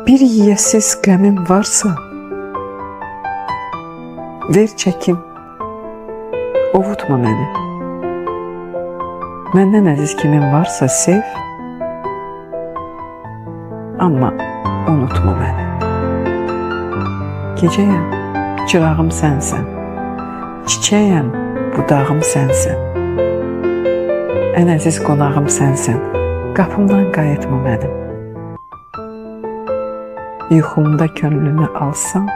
Bir yiyəsiz qəmim varsa, ver çəkim, ovutma məni. Məndən əziz kimin varsa sev, amma unutma məni. Gecəyəm, çırağım sənsən, çiçəyəm, budağım sənsən. Ən əziz qonağım sənsən, qapımdan qayıtma mənim. Yuxumda könlünü alsam,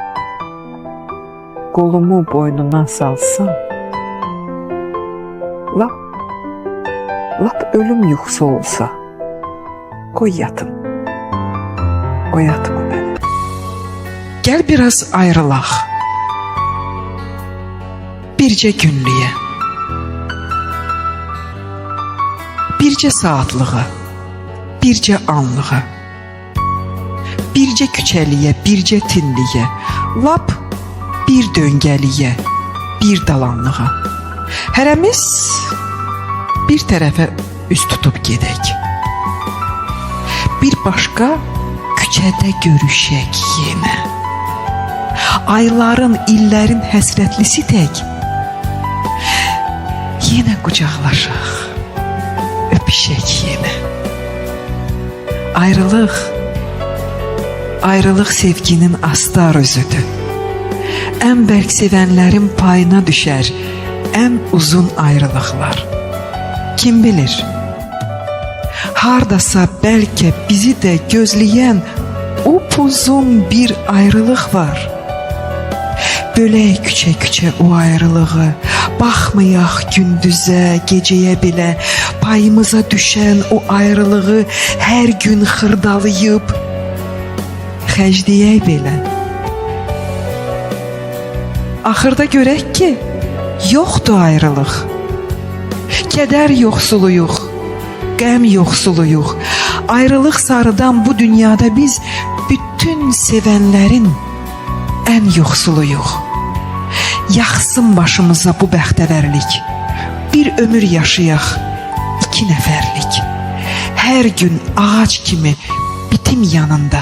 qolumu boynuna salsam, lap ölüm yuxusu olsa, qoy yatım, oyatma məni. Gəl biraz ayrılaq, bircə günlüyə, bircə saatlığa, bircə anlığa, bircə küçəliyə, bircə tinliyə, lap bir döngəliyə, bir dalanlığa. Hərəmiz bir tərəfə üz tutub gedək. Bir başqa küçədə görüşək yenə. Ayların, illərin həsrətlisi tək yenə qucaqlaşaq, öpüşək yenə. Ayrılıq sevginin astar özüdür. Ən bərk sevənlərin payına düşər ən uzun ayrılıqlar. Kim bilir, hardasa bəlkə bizi də gözləyən upuzun bir ayrılıq var. Bölək küçə-küçə o ayrılığı, baxmayaq gündüzə, gecəyə belə, payımıza düşən o ayrılığı hər gün xırdalayıb, xərcləyək belə. Axırda görək ki, yoxdur ayrılıq. Kədər yoxsuluyuq, qəm yoxsuluyuq. Ayrılıq sarıdan bu dünyada biz bütün sevənlərin ən yoxsuluyuq. Yaxsın başımıza bu bəxtəvərlik. Bir ömür yaşayaq, 2 nəfərlik. Hər gün ağac kimi bitim yanında.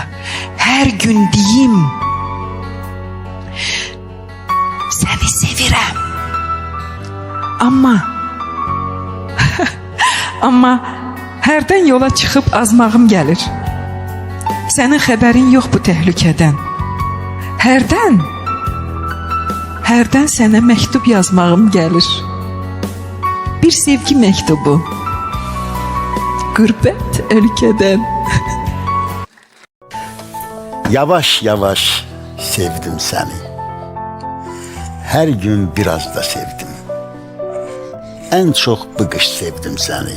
Hər gün deyim, səni sevirəm. Amma hərdən yola çıxıb azmağım gəlir. Sənin xəbərin yox bu təhlükədən. Hərdən sənə məktub yazmağım gəlir. Bir sevgi məktubu. Qürbət ölkədən. Yavaş yavaş sevdim səni. Hər gün biraz da sevdim. Ən çox bu qış sevdim səni.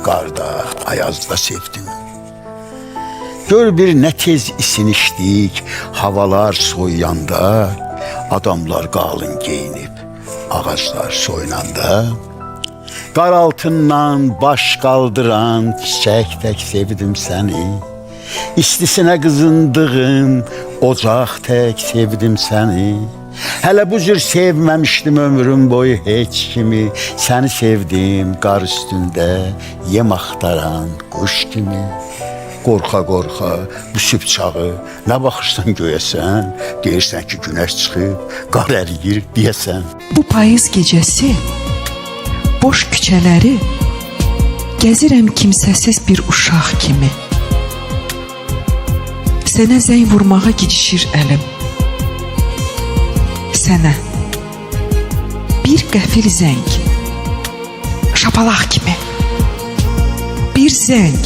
Qarda, ayazda sevdim. Gör bir nə tez isinişdik, havalar soyuyanda, adamlar qalın geyinib, ağaclar soyunanda, qar altından baş qaldıran çiçək tək sevdim səni. İstisinə qızındığım ocaq tək sevdim səni. Hələ bu cür sevməmişdim ömrüm boyu heç kimi. Səni sevdim qar üstündə yem axtaran quş kimi. Qorxa-qorxa bu sübh çağı nə baxırsan göyəsən, deyirsən ki günəş çıxıb, qar əriyir deyəsən. Bu payız gecəsi boş küçələri gəzirəm kimsəsiz bir uşaq kimi. Sənə zəng vurmağa gecişir əlim. Sənə bir qəfil zəng, şapalaq kimi. Bir zəng,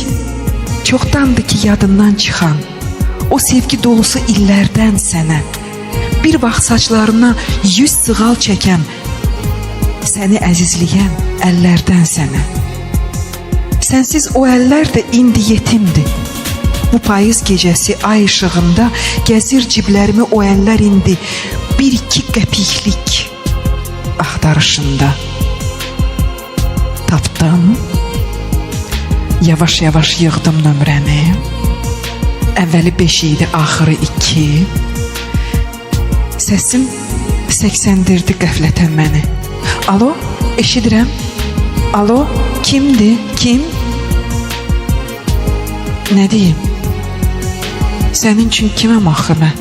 çoxdandır ki yadından çıxan, o sevgi dolusu illərdən sənə. Bir vaxt saçlarına 100 sığal çəkən, səni əzizləyən əllərdən sənə. Sənsiz o əllər də indi yetimdir. Bu payız gecəsi ay işığında gəzir ciblərimi o əllər indi 1-2 qəpiklik axtarışında. Tapdım, yavaş-yavaş yığdım nömrəni. Əvvəli 5 idi, axırı 2. Səsim səksəndirdi qəflətən məni. Alo, eşidirəm. Alo, kimdir, kim? Nə deyim? Sənin üçün kiməm axı mən?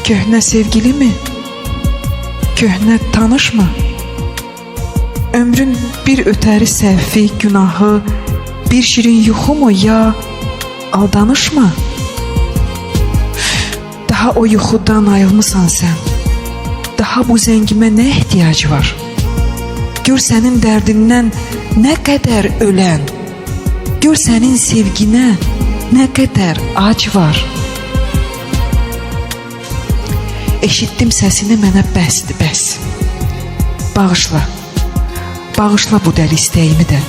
Köhnə sevgili mi? Köhnə tanış mı? Ömrün bir ötəri səhvi, günahı, bir şirin yuxu mu ya aldanış mı? Daha o yuxudan ayılmısan sən. Daha bu zəngimə nə ehtiyac var? Gör sənin dərdindən nə qədər ölən, gör sənin sevginə nə qədər ac var. Eşitdim səsini, mənə bəsdir, bəs. Bağışla, bağışla bu dəli istəyimi də.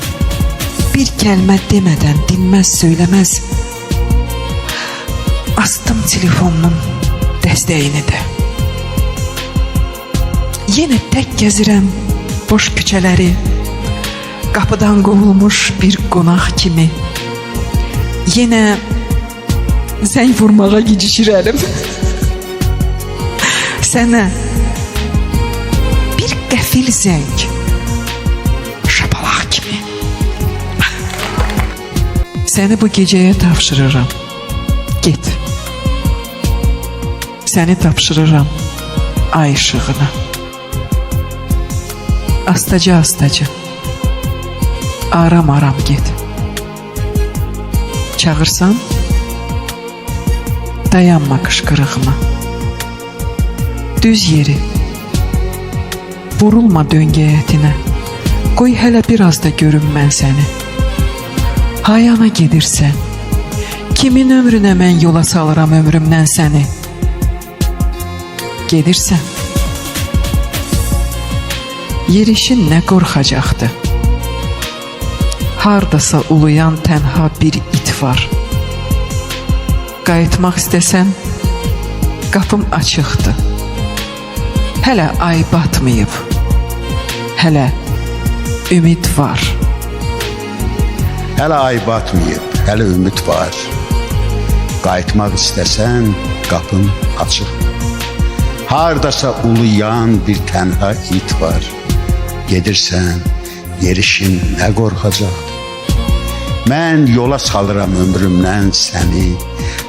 Bir kəlmə demədən, dinməz, söyləməz, astım telefonunun dəstəyini də. Yenə tək gəzirəm boş küçələri, qapıdan qovulmuş bir qonaq kimi. Yenə zəng vurmağa gecişirəm. Sənə bir qəfil zəng, şapalaq kimi. Səni bu gecəyə tapşırıram. Get. Səni tapşırıram ay işığına. Astaca astaca, aram get. Çağırsan, dayanma qışqırığıma. Düz yeri, vurulma döngəyətinə. Qoy hələ biraz da görüm mən səni. Hayana gedirsən, kimin ömrünə mən yola salıram ömrümdən səni? Gedirsən, yerişin nə qorxacaqdı? Hardasa uluyan tənha bir it var. Qayıtmaq istəsən, qapım açıqdır. Hələ ay batmayıb, hələ ümid var. Hələ ay batmayıb, hələ ümid var. Qayıtmaq istəsən, qapın açıq. Hardasa uluyan bir tənha it var. Gedirsən, yerişin nə qorxacaq? Mən yola salıram ömrümdən səni.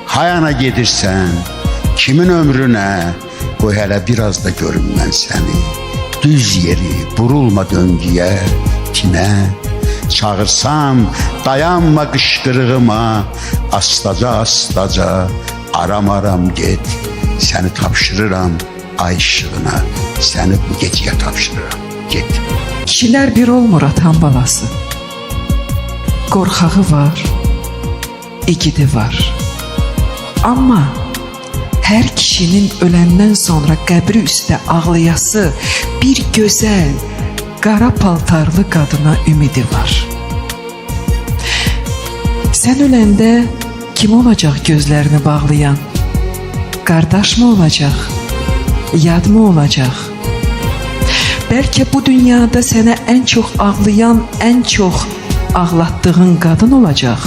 Hayana gedirsən, kimin ömrünə? Qoy hələ biraz da görüm mən səni. Düz yeri, vurulma döngüyə, kinə. Çağırsam, dayanma qışqırığıma. Astaca astaca, aram get. Səni tapşırıram ay işığına. Səni bu gecəyə tapşırıram, get. Kişilər bir olmur atan balası. Qorxağı var, igidi var. Amma hər kişinin öləndən sonra qəbri üstə ağlayası bir gözəl, qara paltarlı qadına ümidi var. Sən öləndə kim olacaq gözlərini bağlayan? Qardaş mı olacaq? Yad mı olacaq? Bəlkə bu dünyada sənə ən çox ağlayan, ən çox ağlatdığın qadın olacaq.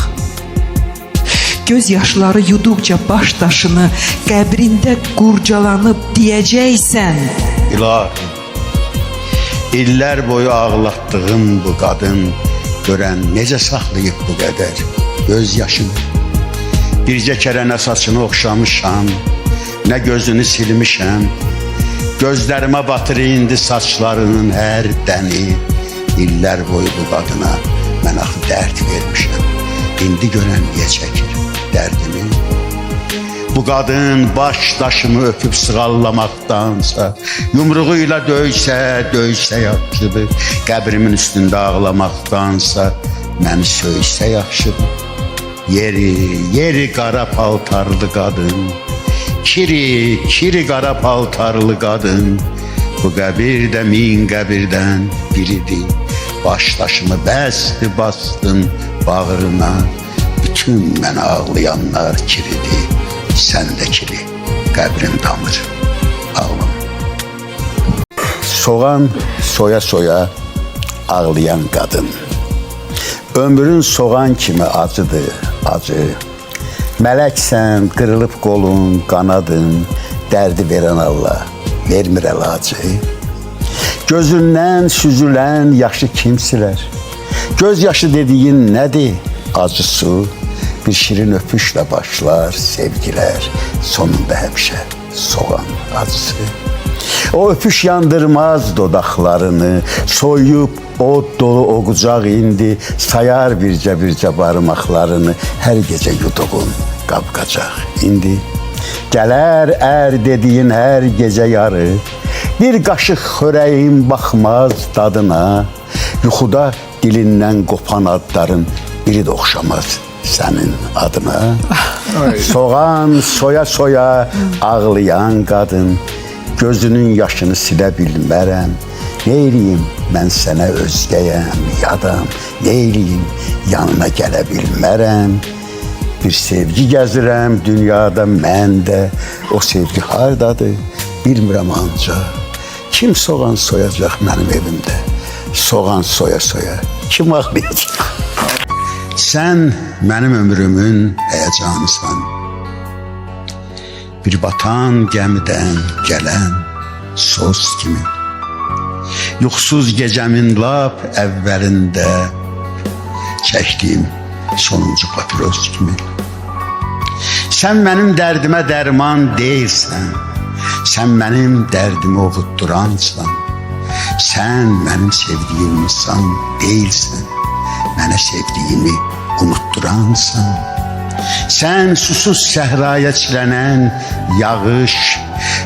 Göz yaşları yuduqca baş daşını qəbrində qurcalanıb deyəcəksən. İlahi, illər boyu ağlatdığım bu qadın görən necə saxlayıb bu qədər göz yaşını. Bircə kərə nə saçını oxşamışam, nə gözünü silmişəm. Gözlərimə batır indi saçlarının hər dəni. İllər boyu bu qadına mən axı dərd vermişəm. İndi görən niyə çəkir dərdimi? Bu qadın baş daşımı öpüb sığallamaqdansa, yumruğuyla döysə yaxşıdır. Qəbrimin üstündə ağlamaqdansa, məni söysə yaxşıdır. Yeri qara paltarlı qadın, kiri qara paltarlı qadın. Bu qəbir də min qəbirdən biridir. Baş daşımı bastın bağrına. Bütün mən ağlayanlar kiridir. Sən də kiri, qəbrin damır, ağlam. Soğan soya ağlayan qadın. Ömrün soğan kimi acıdır, acı. Mələksən, qırılıb qolun, qanadın. Dərdi verən Allah vermir əlacı. Gözündən süzülən yaşı kim silər? Göz yaşı dediyin nədir? Acı su. Bir şirin öpüşle başlar sevgiler, sonunda hemşe soğan acısı. O öpüş yandırmaz dodaklarını, soyup o dolu o kucak indi, sayar birce barmaklarını, her gece yuduğun kapkacak indi. Gələr dediğin her gece yarı, bir kaşık xörəyin baxmaz dadına, yuxuda dilindən qopan adların biri de oxşamaz senin adına. Soğan soya soya ağlayan kadın, gözünün yaşını silə bilmərəm. Neyliyim mən sənə özgəyəm, yadam, neyliyim yanına gələ bilmərəm. Bir sevgi gəzirəm dünyada məndə, o sevgi hardadır bilmirəm ancaq. Kim soğan soyacaq mənim evimdə? Soğan soya soya kim ağlayacaq? Sən mənim ömrümün həyəcanısan. Bir batan gəmidən gələn söz kimi. Yuxusuz gecəmin lap əvvəlində çəkdiyim sonuncu papiros kimi. Sən mənim dərdimə dərman deyilsən. Sən mənim dərdimi ovutduransan. Sən mənim sevdiyim insan deyilsən. Mənə sevdiyimi unutduransan. Sən susuz səhraya çilənən yağış,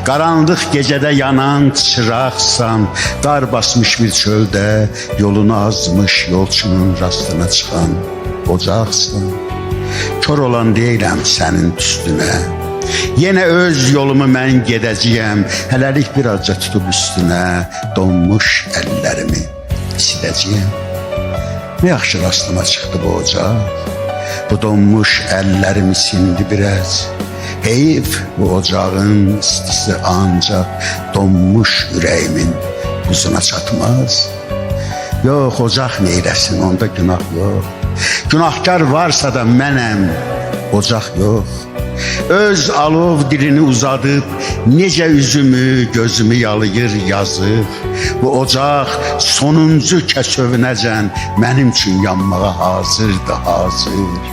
qaranlıq gecədə yanan çıraqsan, qar basmış bir çöldə yolunu azmış yolçunun rastına çıxan ocaqsan. Kör olan deyiləm sənin üstünə, yenə öz yolumu mən gedəcəyəm, hələlik bir azca tutub üstünə donmuş əllərimi siləcəyəm. Ne yaxşı rastıma çıxdı bu ocaq, bu donmuş əllərimi sindi biraz. Heyif bu ocağın istisi ancaq donmuş ürəyimin buzuna çatmaz. Yox, ocaq neyləsin, onda günah yox. Günahkar varsa da mənəm, ocaq yox. Öz alov dilini uzadıb, necə üzümü, gözümü yalayır yazıq. Bu ocaq sonuncu kəsövünəcən mənim üçün yanmağa hazırdır, hazır.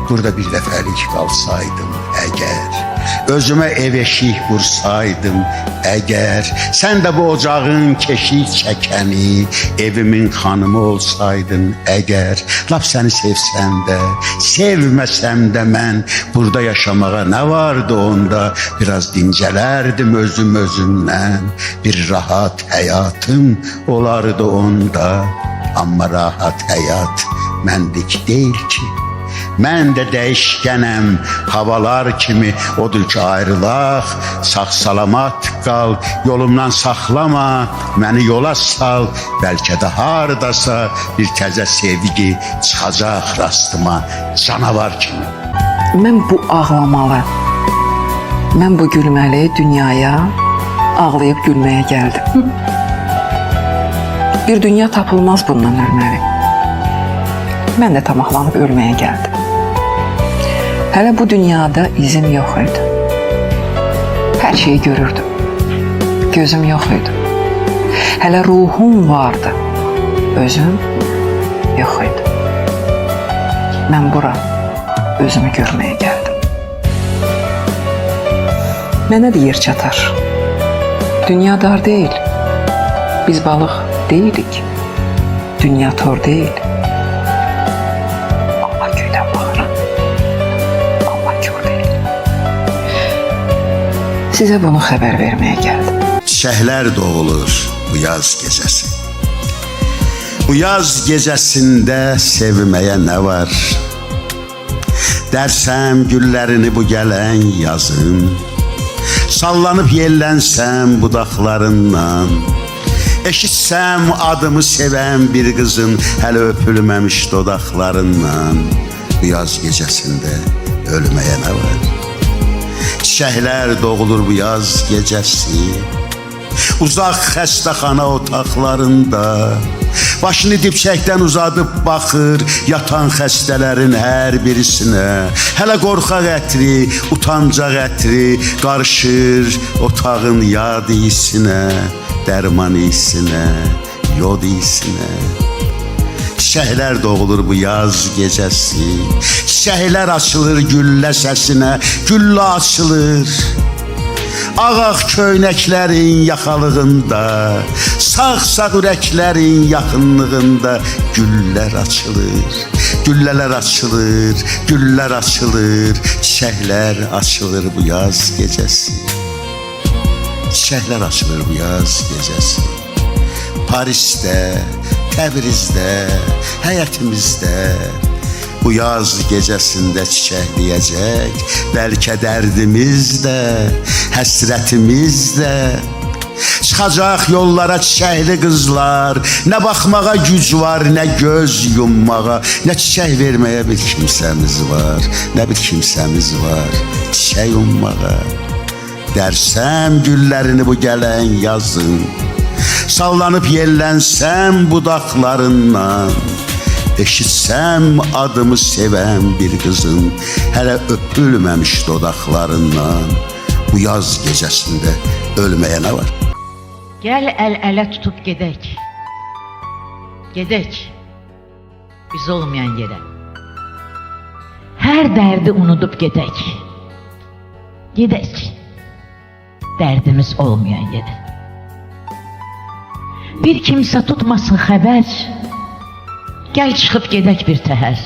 Burada bir dəfəlik qalsaydım əgər, özümə ev eşik vursaydım əgər, sən də bu ocağın keşik çəkəni, evimin xanımı olsaydın əgər, lap səni sevsəm də, sevməsəm də mən burada yaşamağa nə vardı onda, biraz dincələrdim özümdən, bir rahat həyatım olardı onda, amma rahat həyat məndik deyil ki. Mən də dəyişkənəm, havalar kimi, odur ki ayrılaq, sağ-salamat qal, yolumdan saxlama, məni yola sal, bəlkə də hardasa bir təzə sevgi çıxacaq rastıma, canavar kimi. Mən bu ağlamalı, mən bu gülməli dünyaya ağlayıb gülməyə gəldim. Bir dünya tapılmaz bundan ölməli. Mən də tamahlanıb ölməyə gəldim. Hələ bu dünyada izim yox idi. Hər şeyi görürdüm. Gözüm yox idi. Hələ ruhum vardı. Özüm yox idi. Mən bura özümü görməyə gəldim. Mənə də yer çatar. Dünya dar deyil. Biz balıq deyilik. Dünya tor deyil. Size bunu xəbər verməyə gəldim. Çiçəklər doğulur bu yaz gecəsi. Bu yaz gecəsində sevməyə nə var? Dərsəm güllərini bu gələn yazın, sallanıb yellənsəm budaqlarından, eşitsəm adımı sevən bir qızın hələ öpülməmiş dodaqlarından, bu yaz gecəsində ölməyə nə var? Çiçəklər doğulur bu yaz gecəsi, uzaq xəstəxana otaqlarında, başını dipçəkdən uzadıb baxır yatan xəstələrin hər birisinə. Hələ qorxaq ətri, utancaq ətri qarışır otağın yad isinə, dərman isinə, yod isinə. Çiçəklər doğulur bu yaz gecəsi. Çiçəklər açılır güllə səsinə, güllə açılır. Ağaq köynəklərin yaxalığında, sağ-sağ ürəklərin yaxınlığında güllər açılır. Güllələr açılır, güllər açılır, çiçəklər açılır bu yaz gecəsi. Çiçəklər açılır bu yaz gecəsi. Parisdə, Təbrizdə, həyətimizdə bu yaz gecəsində çiçəkləyəcək. Bəlkə dərdimiz də, həsrətimiz də. Çıxacaq yollara çiçəkli qızlar. Nə baxmağa güc var, nə göz yummağa, nə çiçək verməyə bir kimsəmiz var, nə bir kimsəmiz var çiçək ummağa. Dərsəm güllərini bu gələn yazın, sallanıb yellənsəm budaqlarından, eşitsəm adımı sevən bir qızın hələ öpülməmiş dodaqlarından, bu yaz gecəsində ölməyə nə var? Gəl əl-ələ tutub gedək. Gedək biz olmayan yerə. Hər dərdi unudub gedək. Gedək dərdimiz olmayan yerə. Bir kimsə tutmasın xəbər. Gəl çıxıb gedək bir təhər.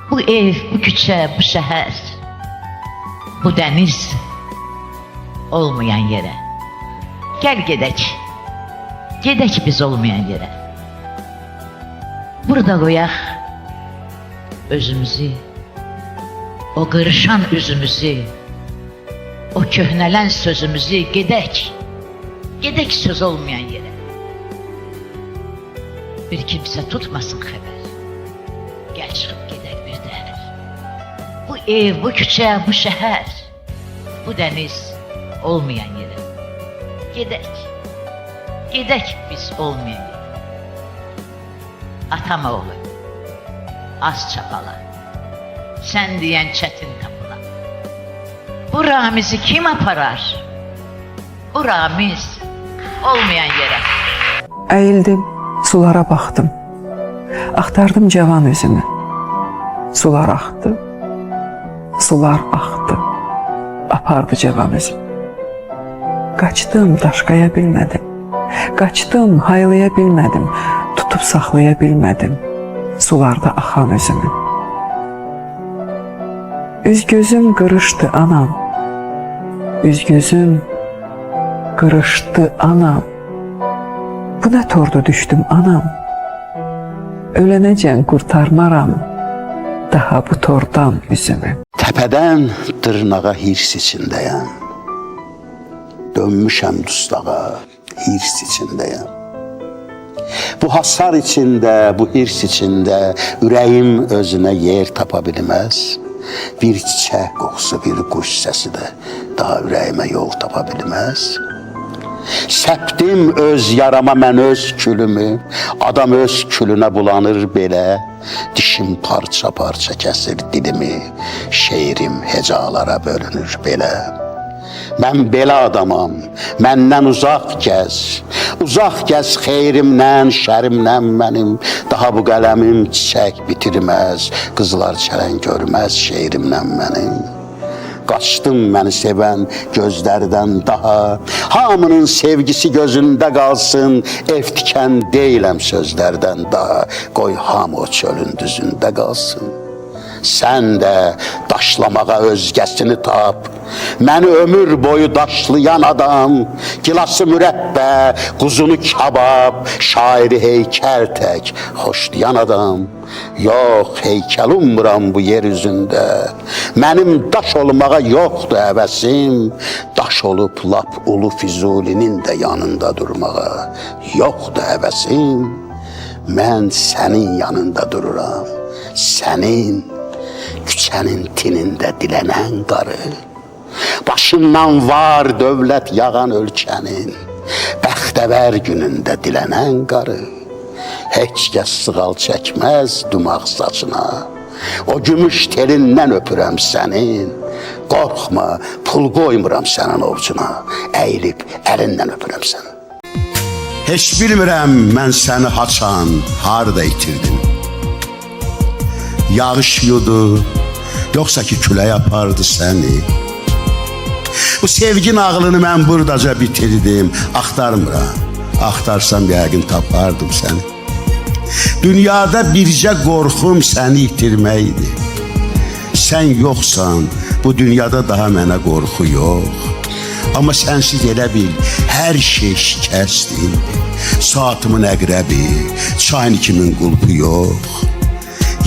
Bu ev, bu küçə, bu şəhər, bu dəniz olmayan yerə. Gəl gedək. Gedək biz olmayan yerə. Burada qoyaq özümüzü, o qırışan üzümüzü, o köhnələn sözümüzü. Gedək. Gedək söz olmayan yerə. Bir kimsə tutmasın xəbər. Gəl çıxıb gedək bir təhər. Bu ev, bu küçə, bu şəhər, bu dəniz olmayan yerə. Gedək. Gedək biz olmayan yerə. Atam oğlu, az çapala, sən deyən çətin tapıla. Bu Ramiz'i kim aparar? Bu Ramiz olmayan yerə. Əyildim, sulara baxdım. Axtardım cavan üzümü. Sular axdı, sular axdı. Apardı cavan üzümü. Qaçdım, daşqaya bilmədim. Qaçdım, haylaya bilmədim. Tutub saxlaya bilmədim sularda axan üzümü. Üz-gözüm qırışdı anam. Üz-gözüm qırışdı anam. Bu nə tordu düşdüm anam. Ölənəcən qurtarmaram daha bu tordan üzümü. Təpədən dırnağa hirs içindəyəm. Dönmüşəm dustağa, hirs içindəyəm. Bu hasar içində, bu hirs içində ürəyim özünə yer tapa bilməz. Bir çiçək qoxusu, bir quş səsi də daha ürəyimə yol tapa bilməz. Səpdim öz yarama mən öz külümü, adam öz külünə bulanır belə. Dişim parça-parça kəsir dilimi, şeirim hecalara bölünür belə. Mən belə adamam, məndən uzaq gəz. Uzaq gəz xeyrimdən, şərimdən mənim. Daha bu qələmim çiçək bitirməz, qızlar çələn görməz şeirimdən mənim. Qaçdım məni sevən gözlərdən daha. Hamının sevgisi gözündə qalsın, ev tikən deyiləm sözlərdən daha. Qoy hamı o çölün düzündə qalsın. Sən də daşlamağa özgəsini tap. Məni ömür boyu daşlayan adam, gilası mürəbbə, quzunu kabab, şairi heykəl tək xoşlayan adam. Yox, heykəl ummuram bu yer üzündə. Mənim daş olmağa yoxdur həvəsim. Daş olub lap Ulu Füzulinin də yanında durmağa yoxdur həvəsim. Mən sənin yanında dururam, sənin küçənin tinində dilənən qarı. Başından var dövlət yağan ölkənin, bəxtəvər günündə dilənən qarı. Heç kəs sığal çəkməz dumaq saçına, o gümüş telindən öpürəm sənin. Qorxma, pul qoymuram sənin ovcuna, əyilib əlindən öpürəm səni. Heç bilmirəm mən səni haçan, harda itirdim. Yağış yudu, yoxsa ki külək apardı səni. Bu sevgi nağlını mən buradaca bitirdim. Axtarmıram, axtarsam yəqin tapardım səni. Dünyada bircə qorxum səni itirməkdir. Sən yoxsan, bu dünyada daha mənə qorxu yox. Amma sənsiz elə bil, hər şey şikəstir. Saatımın əqrəbi, çaynikimin qulpu yox.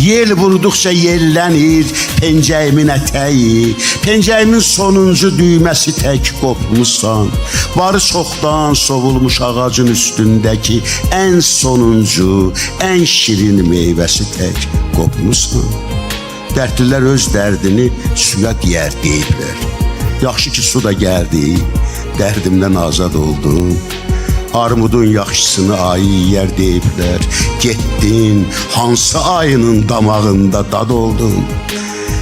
Yel vurduqca yellənir pencəyimin ətəyi, pencəyimin sonuncu düyməsi tək qopmusan. Barı çoxdan sovulmuş ağacın üstündəki ən sonuncu, ən şirin meyvəsi tək qopmusan. Dərdlilər öz dərdini suya deyər deyiblər. Yaxşı ki su da gəldi, dərdimdən azad oldum. Armudun yaxşısını ayı yiyər deyiblər. Getdin, hansı ayının damağında dad oldun.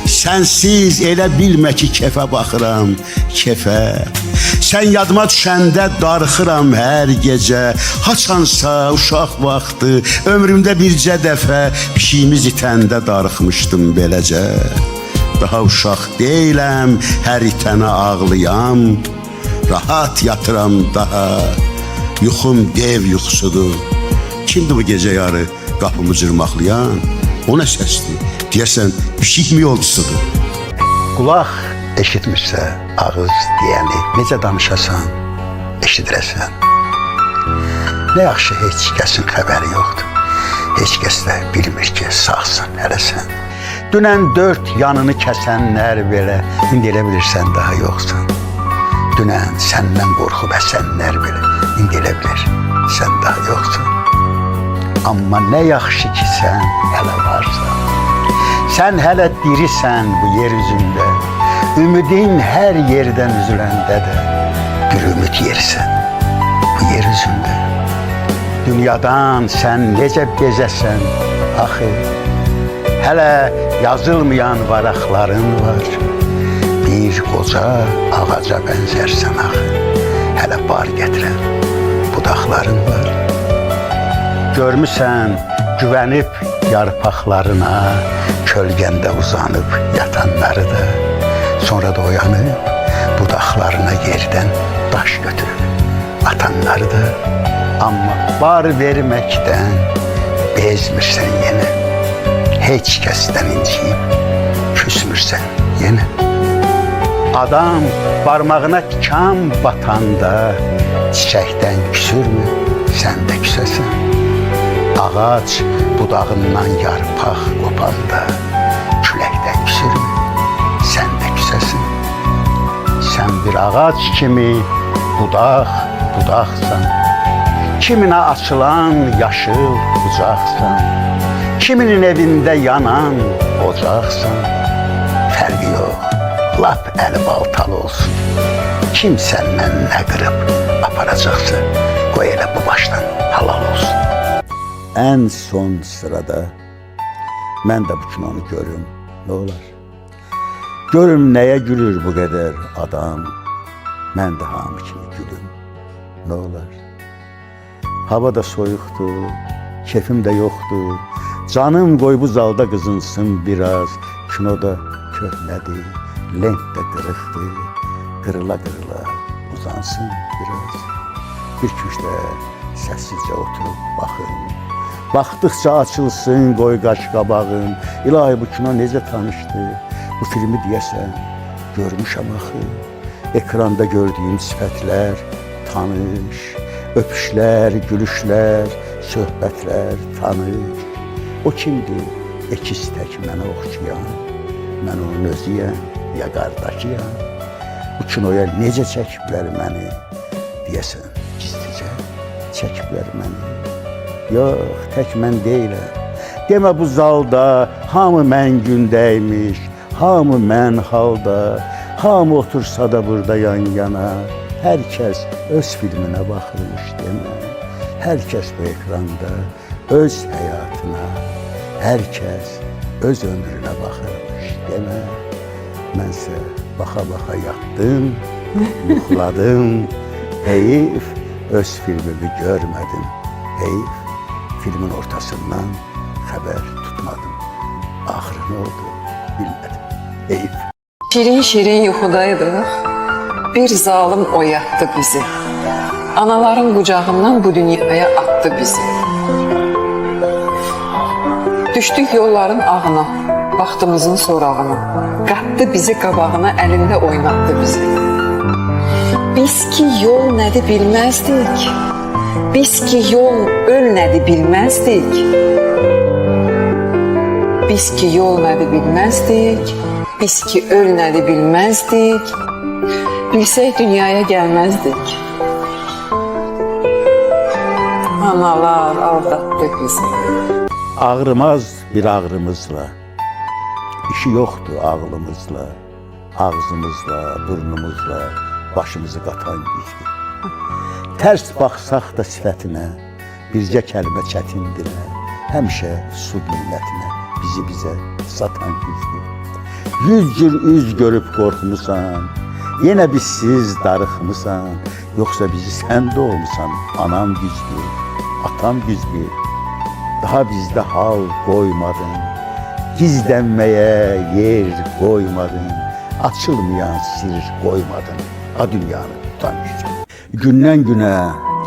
Sənsiz elə bilmə ki kefə baxıram, kefə. Sən yadıma düşəndə darıxıram hər gecə. Haçansa uşaq vaxtı, ömrümdə bircə dəfə pişiyimiz itəndə darıxmışdım beləcə. Daha uşaq deyiləm, hər itənə ağlayam. Rahat yatıram daha. Yuxum dev yuxusudur. Kimdir bu gecə yarı qapımı cırmaqlayan? O nə səsdir? Deyəsən pişik mi yolcusudur? Qulaq eşitmirsə ağız deyəni necə danışasan, eşidirəsən. Nə yaxşı heç kəsin xəbəri yoxdur. Heç kəs də bilmir ki sağsan hələsən. Dünən 4 yanını kəsənlər belə, indi elə bilirsən daha yoxsan. Dünən səndən qorxub əsənlər belə, indi elə bilir sən daha yoxsan. Amma nə yaxşı ki sən hələ varsan. Sən hələ dirisən bu yer üzündə. Ümidin hər yerdən üzüləndə də bir ümid yersən bu yer üzündə. Dünyadan sən necə bezəsən axı. Hələ yazılmayan varaqların var. Bir qoca ağaca bənzərsən axı. Hələ bar gətirən budaqların var. Görmüsən güvənib yarpaqlarına, kölgəndə uzanıb yatanları da. Sonra da oyanıb budaqlarına yerdən daş götürüb atanları da. Amma bar verməkdən bezmirsən yenə. Heç kəsdən inciyib küsmürsən yenə. Adam barmağına tikan batanda çiçəkdən küsürmü, sən də küsəsən. Ağac budağından yarpaq qopanda küləkdən küsürmü, sən də küsəsən. Sən bir ağac kimi budaqsan. Kiminə açılan yaşıl bucaqsan. Kiminin evində yanan ocaqsan. Fərqi yox, lap əli baltalı olsun. Kim səndən nə qırıb aparacaqsa, qoy elə bu başdan halal olsun. Ən son sırada mən də bu kinonu görüm, nə olar? Görüm nəyə gülür bu qədər adam, mən də hamı kimi gülüm, nə olar? Hava da soyuqdur, kefim də yoxdur. Canım qoy bu zalda qızınsın biraz. Kino da köhnədir, lent də qırıqdır. Qırıla-qırıla uzansın biraz. Bir küçdə səssizcə oturub baxın. Baxdıqca açılsın qoy qaş qabağın. İlahi bu kino necə tanışdı? Bu filmi deyəsən görmüşəm axı. Ekranda gördüyüm sifətlər tanış. Öpüşlər, gülüşlər, söhbətlər tanır. O kimdir? Əkiz tək mənə oxşayan. Mən onun özüyəm, ya qardaşıyam. Bu kinoya necə çəkiblər məni? Deyəsən, gizlicə çəkiblər məni. Yox, tək mən deyiləm. Demə bu zalda hamı mən gündəymiş, hamı mən halda, hamı otursa da burada yan yana. Hər kəs öz filminə baxırmış demə. Hər kəs bu ekranda öz həyatına, hər kəs öz ömrünə baxırmış demə. Mənsə baxa-baxa yatdım, yuxladım, heyif öz filmimi görmedim. Heyif, filmin ortasından haber tutmadım. Ahırı ne oldu bilmedim. Heyif. Şirin şirin yuxudaydıq. Bir zalim oyatdı bizi. Anaların qucağından bu dünyaya attı bizi. Düşdük yolların ağına, vaxtımızın sorağına. Qatdı bizi qabağına, əlində oynatdı bizi. Biz ki yol nədir bilməzdik. Biz ki yol öl nədir bilməzdik. Biz ki yol nədir bilməzdik. Biz ki öl nədir bilməzdik. Bilsək dünyaya gəlməzdik. Analar aldatdı bizi. Ağrımaz bir ağrımızla, işi yoktu ağlımızla, ağzımızla, burnumuzla başımızı qatan güclü. Ters baxsaq da sifətinə, bircə kəlmə çətindir, həmişə su qiymətinə bizi bizə satan güclü. 100 cür üz görüb qorxmusan, yenə bizsiz darıxmısan, yoxsa bizi sən doğmusan, anam güclü, atam güclü. Daha bizdə hal qoymadın, gizlənməyə yer qoymadın, açılmayan sir qoymadın, a dünyanı tutan gücü. Gündən günə,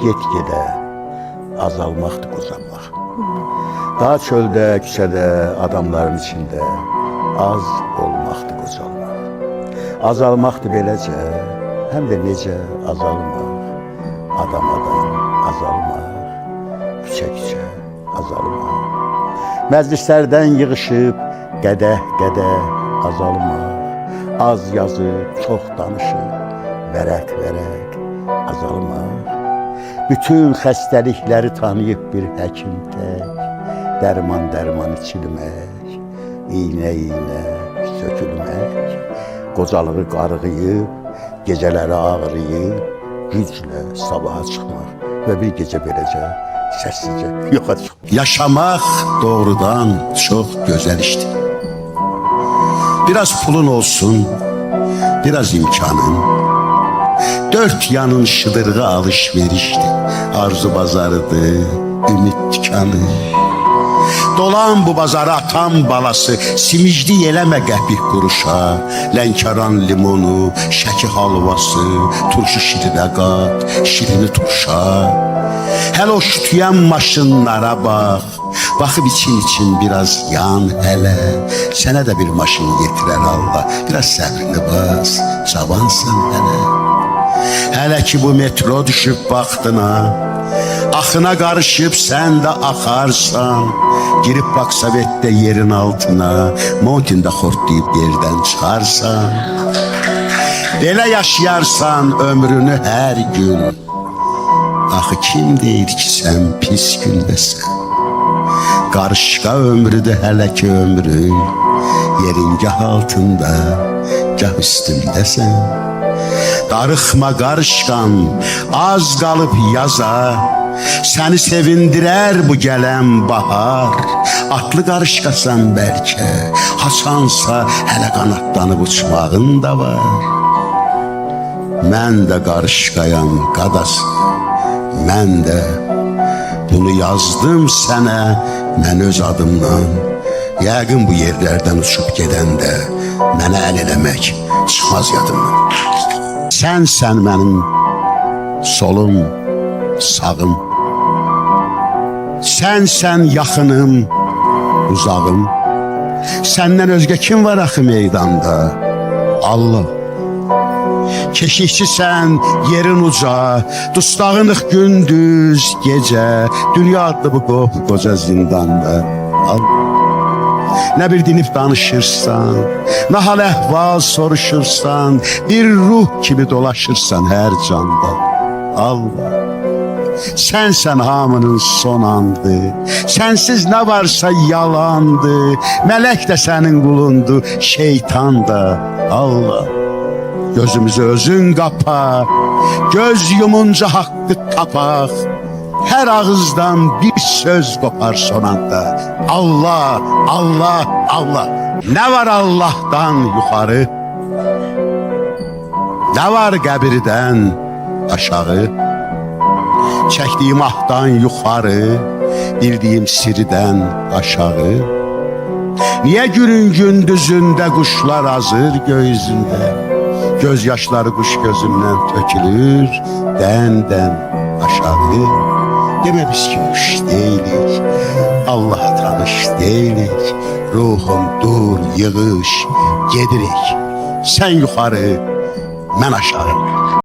get-gedə azalmaqdır qozanmaq. Daha çöldə, küçədə, adamların içində az olmaqdır qocalmaq. Azalmaqdır beləcə, həm də necə azalmaq, adam-adam azalmaq, küçə-küçə azalmaq. Məclislərdən yığışıb qədəh-qədəh azalmaq. Az yazıb, çox danışıb, vərəq-vərəq azalmaq. Bütün xəstəlikləri tanıyıb bir həkim tək, dərman-dərman içilmək, iynə-iynə sökülmək, qocalığı qarğıyıb, gecələri ağrıyıb, güclə sabaha çıxmaq və bir gecə beləcə səssizcə yoxa çıxmaq. Yaşamaq doğrudan çox gözəl işdir. Biraz pulun olsun, biraz imkanın, dört yanın şıdırğı alışverişti, arzu bazarıdır, ümit dükkanı. Dolan bu bazara atan balası, simicli yeləmə qəpik quruşa, Lənkəran limonu, şəki halvası, turşu şirinə qat, şirini turşa. Hələ o şütüyən maşınlara bax, baxıb için biraz yan hələ, sənə də bir maşın yetirər Allah, biraz səbrini bas, cavansan hələ. Hələ ki bu metro düşüb vaxtına, axına qarışıb sən də axarsan, girib bax Sovetdə yerin altına, Montində xortlayıb yerdən çıxarsan. Belə yaşayarsan ömrünü hər gün, axı kim deyir ki sən pis gündəsən? Qarışqa ömrüdür hələ ki ömrün, yerin gah altında, gah üstündəsən. Darıxma qarışqan, az qalıb yaza, səni sevindirər bu gələn bahar. Atlı qarışqasan bəlkə, haçansa hələ qanatlanıb uçmağın da var. Mən də qarışqayam qadası, mən də bunu yazdım sənə, mən öz adımdan. Yəqin bu yerlərdən uçub gedəndə mənə əl eləmək çıxmaz yadımdan. Sənsən mənim solum, sağım. Sənsən yaxınım, uzağım. Səndən özgə kim var axı meydanda? Allah. Keşikçisən yerin uca, dustağınıq gündüz, gecə, dünya adlı bu qoca zindanda. Allah. Nə bir dinib danışırsan, nə hal əhval soruşursan, bir ruh kimi dolaşırsan hər canda. Allah. Sənsən hamının son andı, sənsiz nə varsa yalandı, mələk də sənin qulundu, şeytan da. Allah. Gözümüzü özün qapa, göz yumunca haqqı tapaq, hər ağızdan bir söz qopar son anda. Allah, Allah, Allah. Nə var Allahdan yuxarı? Nə var qəbirdən aşağı? çəkdiyim ahdan yuxarı, bildiyim sirdən aşağı. Niyə günün gündüzündə quşlar azır göyüzündə, göz yaşları quş gözündən tökülür dən-dən aşağı. Demə biz ki quş deyilik, Allah tanış deyilik, ruhum dur, yığış, gedirik. Sən yuxarı, mən aşağı.